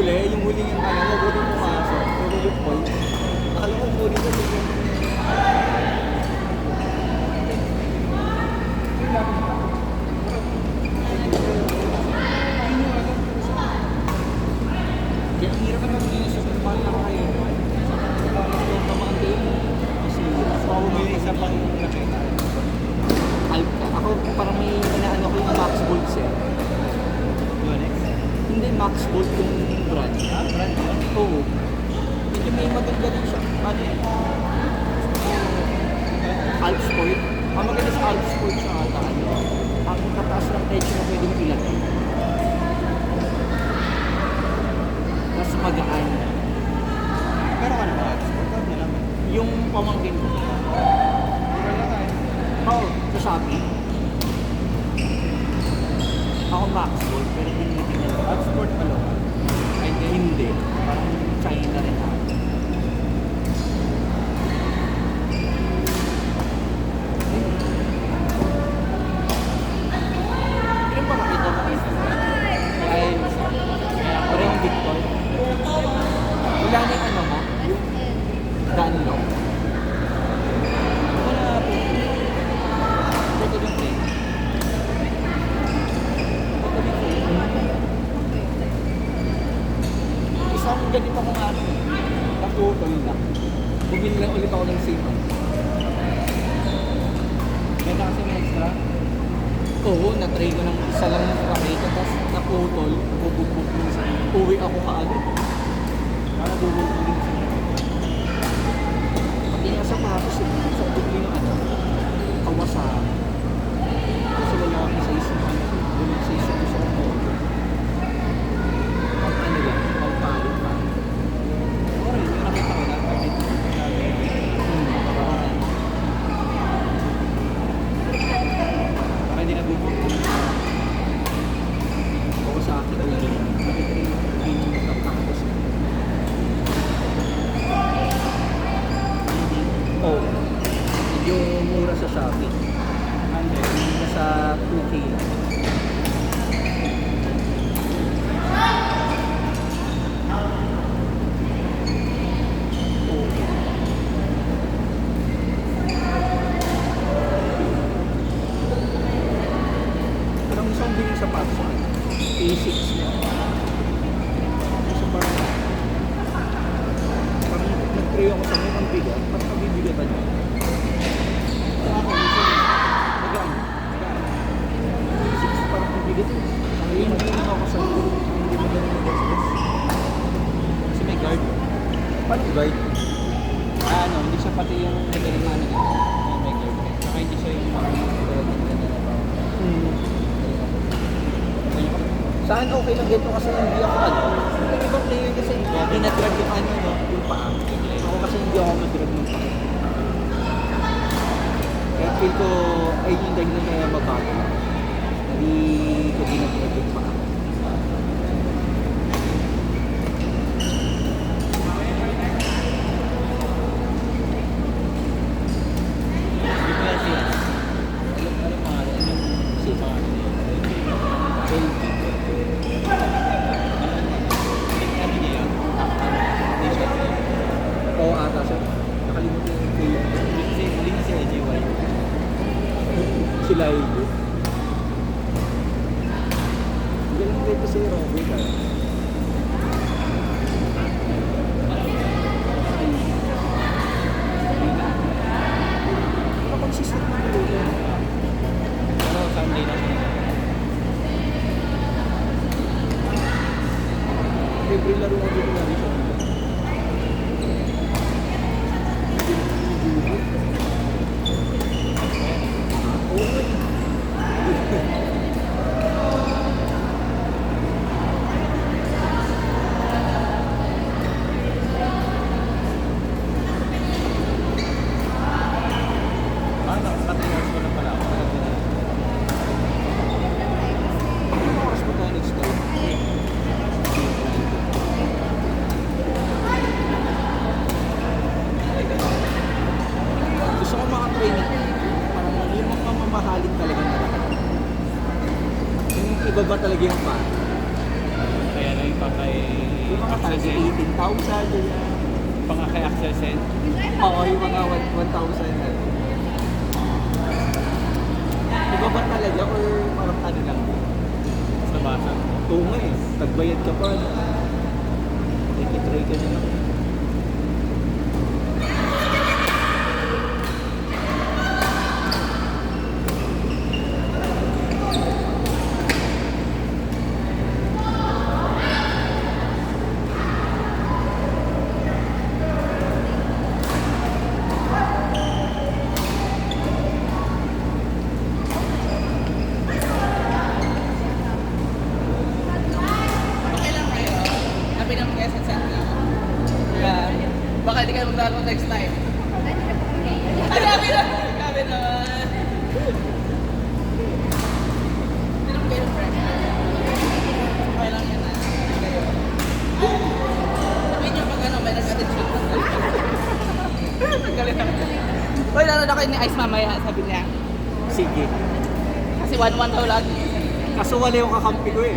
yung huling yung ano, mabuti pumasok. Pero yung point, akala ko huli ko yung kaya ang hirap na mag-inis sa normal na kayo. Mas yung tamaan din. Kasi bumili isa pang nakita. Ako parang may inaano ko yung Max Bolt sir. Hindi, Max Bolt yung brand. Brand? Oo. Medyo may maganda rin siya. Ano yun? Alp Sport. Ang maganda sa Alp Sport siya ata. Ang kataas ng tension na pwede mo ilagay. Mas magaan. Pero ano ba? Sport na lang. Yung pamangkin ko. Oo, sa Shopee. Ako Max Bolt, pero tinitingnan ko. Max Bolt pa lang? Ay, hindi. Parang China rin ako. Yung ba makita mo? Ay, parang Victor. Wala na yung ano mo? Dunlop. Wala po. Ito din din. Isang ganito kong ano, naputol na. Bumili lang ulit ako ng same. May kasi may extra? Oo, na-try ko ng isa lang ng raketa, tapos naputol, bububuk ng sa uwi ako kaagad. Para bububuk din sa pati nga sa patos, sa bubli ng ano, kawasan. Kasi wala akong sa isang ano, walang sa isang gusto kong motor. Pag ano lang, pagpalit pa. Okay, yung nakita ko na, kahit para hindi nabubuk. Ako sa akin ko yun. Bakit rin yung nagpapatos? Oo. Medyo mura sa Shopee. Nasa 2K lang. Pero ang isang bilhin sa patos, A6 na. So parang nag-try ako sa mga bigat, parang kabibigatan niya. Kasi may guard. Paano guard? Ano, hindi siya pati yung magaling na ano. May guard. Saka hindi siya yung saan okay lang dito kasi hindi ako ano. Yung ibang player kasi dinadrag yung ano, no? Yung paa. Ako kasi hindi ako madrag ng paa. Kaya feel ko ay yung dahilan kaya mabago. Hindi ko dinadrag yung paa. Oo ata siya. Nakalimutan yung link si AJY. Sila yung hindi lang dito si Robert ah. Ano consistent na dito? Ano, Sunday na siya. Every laro mo dito na siya. Ibaba talaga yung pan. Kaya lang pa kay Yung mga Axel target Sen. 18,000, ganyan. Pa nga kay Axel Sen. Oo, yung mga 1,000 na. Iba ba talaga or parang ano lang? Sa basa. Oo nga eh, tagbayad ka pa. Try ka na lang. Okay lang kayo. Sabi ng mga SSN na. Kaya, baka hindi kayo maglaro next time. Sabi na! Sabi naman. Hindi naman kayo friend. Okay lang yan ah. Kayo. Sabihin niyo pag ano, may nag-attitude. Galit ako. Uy, laro na kayo ni Ice mamaya, sabi niya. Sige. Kasi 1-1 daw lagi. Kaso wala yung kakampi ko eh.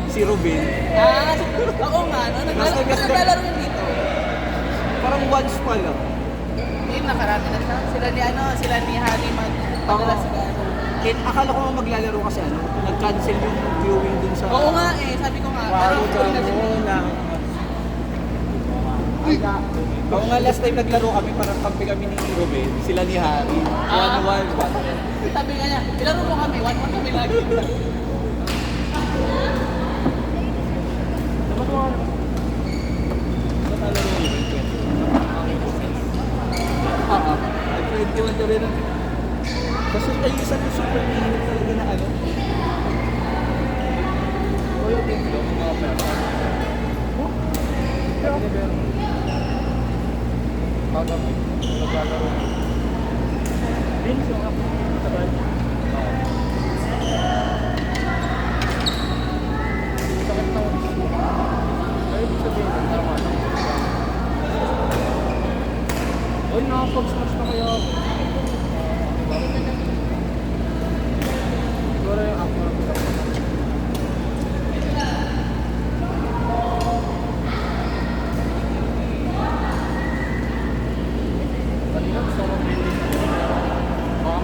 Si Ruben. Ah, oo nga, no? Naglalaro yun dito. Parang once pa lang. Hindi, nakarami na siya. Sila ni Harry madalas sila. Akala ko maglalaro kasi ano, nag-cancel yung viewing dun sa... Oo nga eh, sabi ko nga. Pero huli na sila. Oo nga, last time naglaro kami, parang kampi kami ni Ruben, sila ni Harry. Ah. 1-1. Sabi nga niya, ilaro mo kami, 1-1 kami lagi. Oo. Nag-21 ka rin. Kasi ay isa yung super minute talaga na ano. O yung team ko, mga pera. Naglalaro. Vince, yung ako sa band. Sakit na ako. Ay, ibig sabihin, tama lang. Uy, nakapag-smash na kaya ako. Siguro yung ako na pala. Kanina gusto ko mag-finish.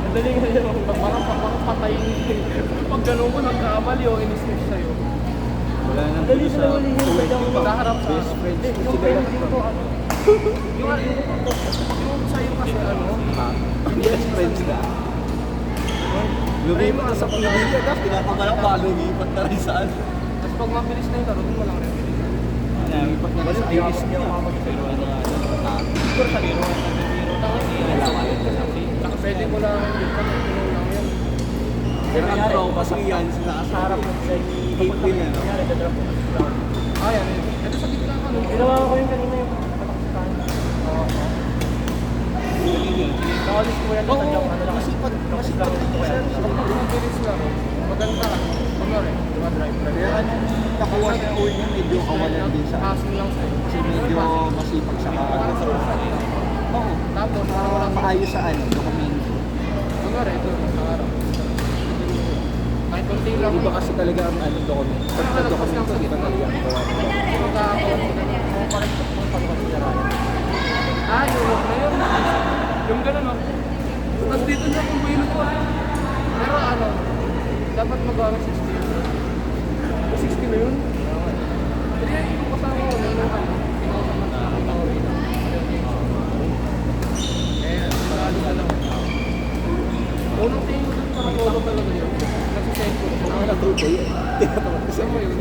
Madali nga yun. Parang patay. Pag gano'n mo, nagkamali o inis-miss sa'yo. Wala nang dali sa kaharap sa best friends. Yung pending ko, ano? Yung sa'yo kasi ano? Best friends ka? Lumipat na sa Pilipinas, tapos pinapagalang baka lumipat na rin saan. Tapos pag mabilis na yung laro, doon mo lang rin. Lumipat na rin sa iris niya. Pero ano nga, pero sa biro, nalawalan ka sa face. Saka pwede ko lang, hindi pa nagtuloy lang yan. Pero ang trauma sa iyan, sa harap ng sa April na, no? Ah, yan. Ito sa gitna ka, no? Ginawa ko yung kanina yung pataksikan. Oo. Nakalis ko yan sa jump, ano lang. Masipag dito kaya. Pag mabilis lang, maganda. Kunwari, di ba drive? Pero anong nakuha niya uwi niya, medyo kawalan din sa passing lang sa'yo. Kasi medyo masipag sa oo. Tapos, walang maayos sa ano, dokumento. Kunwari, ito, sa harap. Kahit konti lang. Iba kasi talaga ang ano dokumento. Pag dokumento, iba talaga ang gawa. Magkakaon sila na. Kung parang kung pagkakasirayan. Ah, yung work na yun. Yung gano'n, no? Tapos dito na kung buhay ko. Pero ano, dapat magawa 60. 60 na yun? Pero yung kasama ko, yung ano, pinakasaman na ako lang. Eh, maralo ka lang. Unang tingin ko dun, parang lolo talaga yun. Nagsisend ko. Ang nag-group eh. Tinatawag ko sa yun.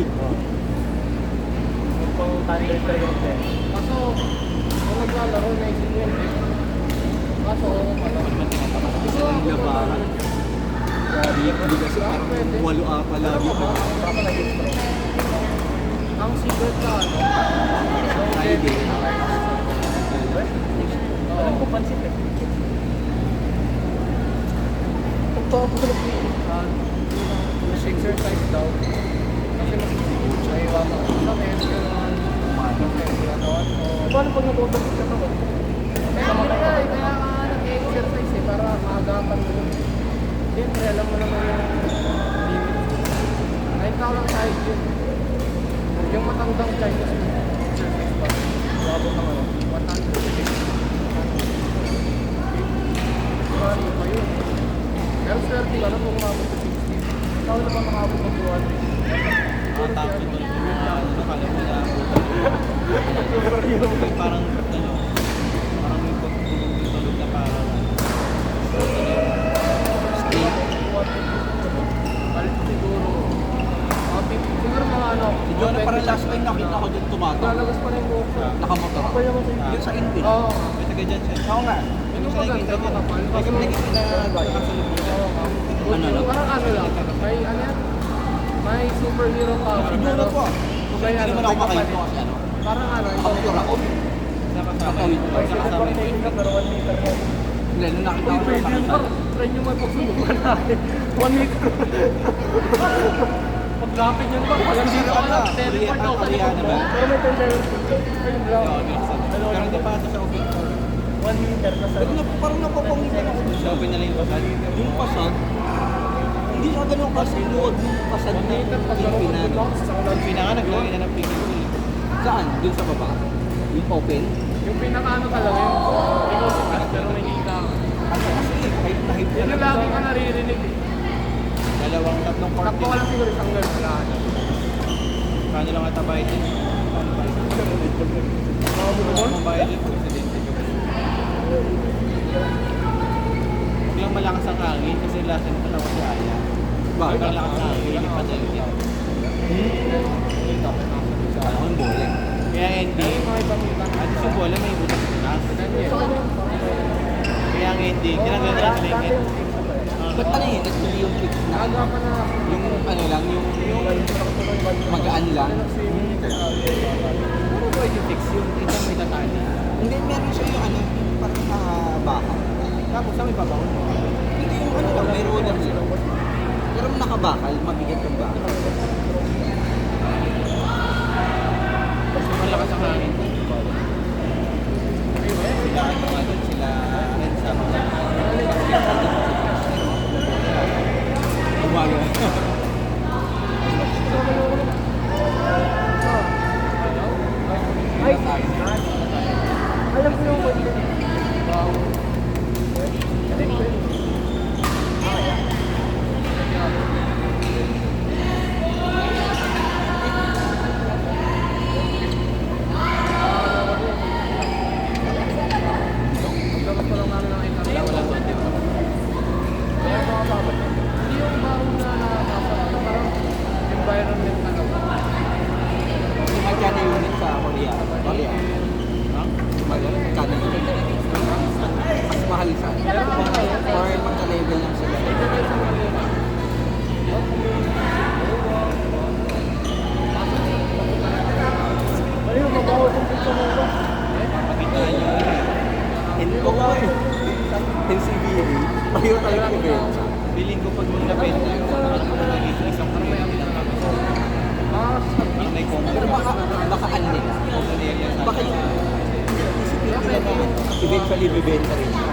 Yung pang thunder ka yun eh. Kaso, kung naglalaro, naisip yun eh. Kaso, ano, gusto ako labaran. Hindi kasi parang 8 lagi pa. Ang secret na ano, Friday. Alam ko pansit eh. Pagpapalap niya. Mas exercise daw. Kasi mas ay wala ko sa kaya gano'n. Paano pag natutulog ka naman? Kaya nga nag-exercise eh, para maagapan mo yun. Siyempre, alam mo naman yung limit. Kahit na lang side yun. Yung matandang Chinese surface pa. Wabot ng ano, 150. Ano pa yun? Pero swerte ka na kung umabot sa 60. Ikaw na ba makabot ng 200? Ang tapos ito yung mga nakala mo na parang ano, parang may pagtulog na parang Straight. Balik siguro. Siguro mga ano. Si Jonah parang last time nakita ko dun tumato. Lalabas pa rin buhok siya. Nakamotor ako. Kapal naman sa Yun sa Indy. Oo. may taga dyan siya. Oo nga. Yung maganda, makapal. Kasi nakikita na nakasalubong. Ano, no? Parang ano lang. May ano yan? May superhero power. Siguro po. May Hindi ano, naman ako may kapal. makalimto kasi ano. Parang ano. Nakamotor ako. Nakasama Nakawit. May nakasama sila yung pa pero 1 meter na. Hindi, nung nakita Uy, ko pwede yun nakita. par. Try nyo may pagsubukan natin. 1 meter. Paglapit nyo naman. Pag Hindi dito na ka lang. ano, Teleport ako sa Koreana likod mo. ba? Pero may tendency. Ayun lang. Pero hindi pa ito sa open floor. 1 meter na sa Pero parang napapangitan ako dun Sa siya. open na lang yung pasal. Yung pasad, hindi siya ganun kasi luwag yung pasad na yung pinano. Yung pinaka naglagay na ng picture. Saan? Dun sa baba? Yung open? Yung pinaka-ano talaga yun. Ikaw si Cash, pero may kita. Ano kasi, hype na hype Yan yung lagi ka naririnig eh. Dalawang tatlong Takbo ka 40. lang siguro isang girl. Wala ka na. Paano lang ata bayad din? Kung mong bayad din, presidente ka ba? Huwag lang malakas ang hangin kasi last time pala ko si Aya. Bakit? Huwag lang malakas ang hangin, lilipat na yun. Ano yung bowling? Kaya ending, Yung mga ibang kita. at yung bola may utak sa taas. Gusto ko yung... Kaya ang ending, tinanggal na lang sa lingkit. Ba't ano yun? Nagtuloy yung fix na ano? Agapan na ako. Yung ano lang, yung magaan lang. Ano ba yung fix yung isang may tatali? Hindi, meron siya yung ano, yung parang nakabaka. Tapos sa may babaw. Hindi yung ano lang, may roller lang. Pero nakabakal, mabigat yung bakal. Mas malakas ang hangin. Sila ano nga doon, sila and sa mga Umaga. Ay, alam ko yung word yun. Wow. Pagdamas pa lang namin nakita. wala doon, di ba? Kaya mga babat. Hindi yung baon na nakakasa. Parang environment na lang. Kasi magkano unit sa Korea? Korea. Ha? Magkano unit? Mas mahal sa or magka-level lang sila. Ayun, mabaho kung gusto mo ba? Pagitaan nyo yun eh. Hindi ko eh. NCBA. Payo tayo ng event. Feeling ko pag nabenta yung naging isang karami ang ang may combo. Pero baka ano nila. Baka yung isipin nila na eventually bibenta rin siya.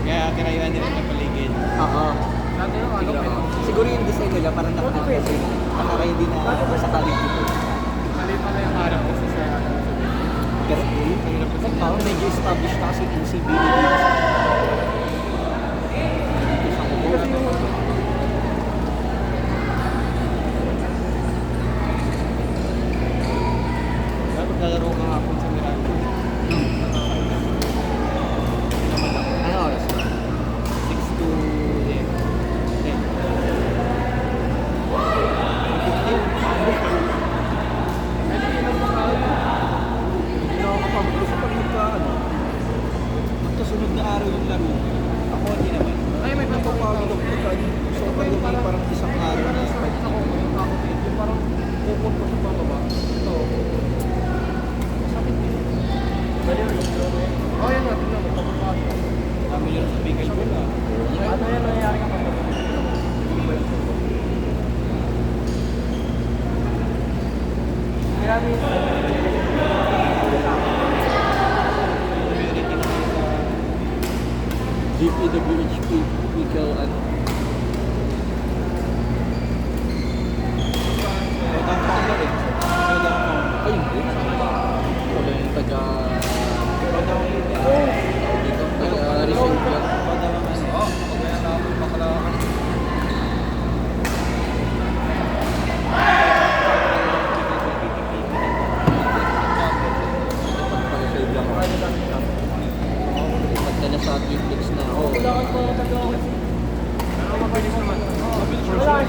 Kaya kinayuan nila ng paligid. Oo. Dati yung ano, Siguro yung design nila parang naka-advertise. Para hindi na sakaling dito. mali pala yung harap kasi sa Pero parang medyo established na kasi yung NCBA. kasi yung Dapat nalaro ka hapon sa Miranda. Ano oras? 6 to 10. 10. Hindi na ako kapag sa pag magkasunod na araw yung laro. Ako hindi naman. ay may Napapagod ako pagka sobrang lumay parang isang araw na spike. ako yung takot eh. Yung parang pupot ko sa pangaba. Ito. Masakit din. Oh, yan nga. Tingnan mo. Pagkakasya. Kami yun sa Bicol ko na. Ano yan nangyayari ka pag Grabe yun. Community na kayo sa DPWHP, Eagle, ano.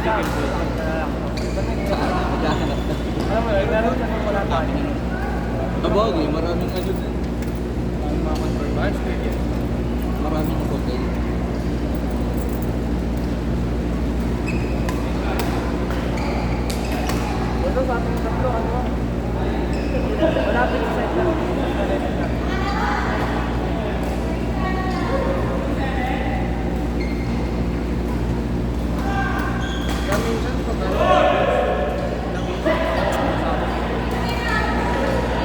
Chicken food. Saan na? Maghahanap na. Alam mo, naglaro ka nang wala tayo. Sabagay, maraming ano dun. Ang mga convert. Sige. Maraming hotel. Wala sa ating tatlo, ano? Malapit sa set lang. Minsan, pag ano, nag-iisip ako sa akin.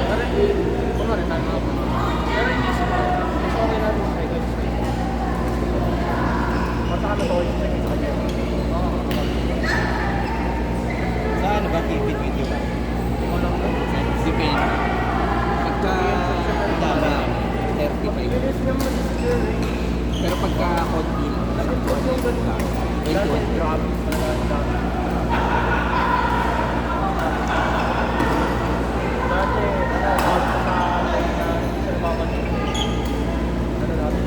Pero hindi, kumari tayo mga po. Pero inisip ko, mas okay natin sa second stage. Masakala to yung second sa kanya. Oo, Sa ano ba? Keep it with you ba? walang Depende. Pagka dama, 35. Bilis niya mag-skill eh. Pero pagka konti lang, Kasi po yung ganun lang. Dati, 21. grabe. Dati, out sa line na sa babanin. Ano natin?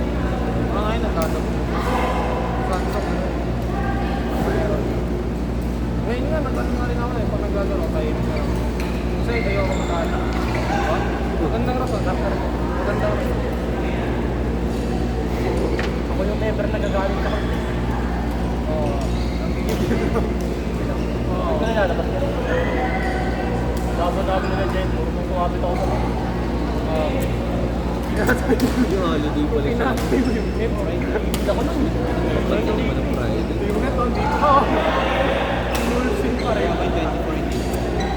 mga ngayon nagkatap. Sansok na. Ngayon nga, nag-ano nga rin ako eh. Pag naglalaro, tahimik na lang. Kasi ayoko magkala. Diba? Magandang rason. Magandang rason. Ako yung never nagagalit sa kanya. Oo. Ang gigil. Oo. Ito na lalabas niya. Dami nila dyan. Puro mong kumapit ako sa mga. Oo. Yung holiday pala siya. Pinakapit mo yung net. Hindi ako lang. Pagdaw pa ng Friday. Yung net, oh, dito ka. Full pa rin. Kaya may 24 days.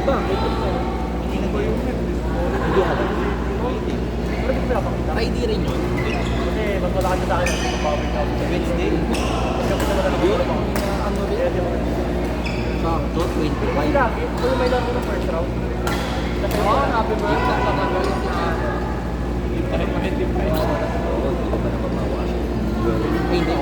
Bakit? Hindi na ba yung Hindi holiday. Friday. Pero di ko pinapakita. Friday rin yun. Kasi mas malaki na sa akin ang pagpapawin ka. Wednesday. Kasi ako naman ang Yun. ako. Ano rin? Kaya di ako nag- Sakto, 25. Ay, lagi. Ito yung may laro ng first round. Kasi Oo, happy birthday. Yung Patagal yung Kahit mahitip pa rin. Oo, hindi ko pa nababawasan. Ay, hindi.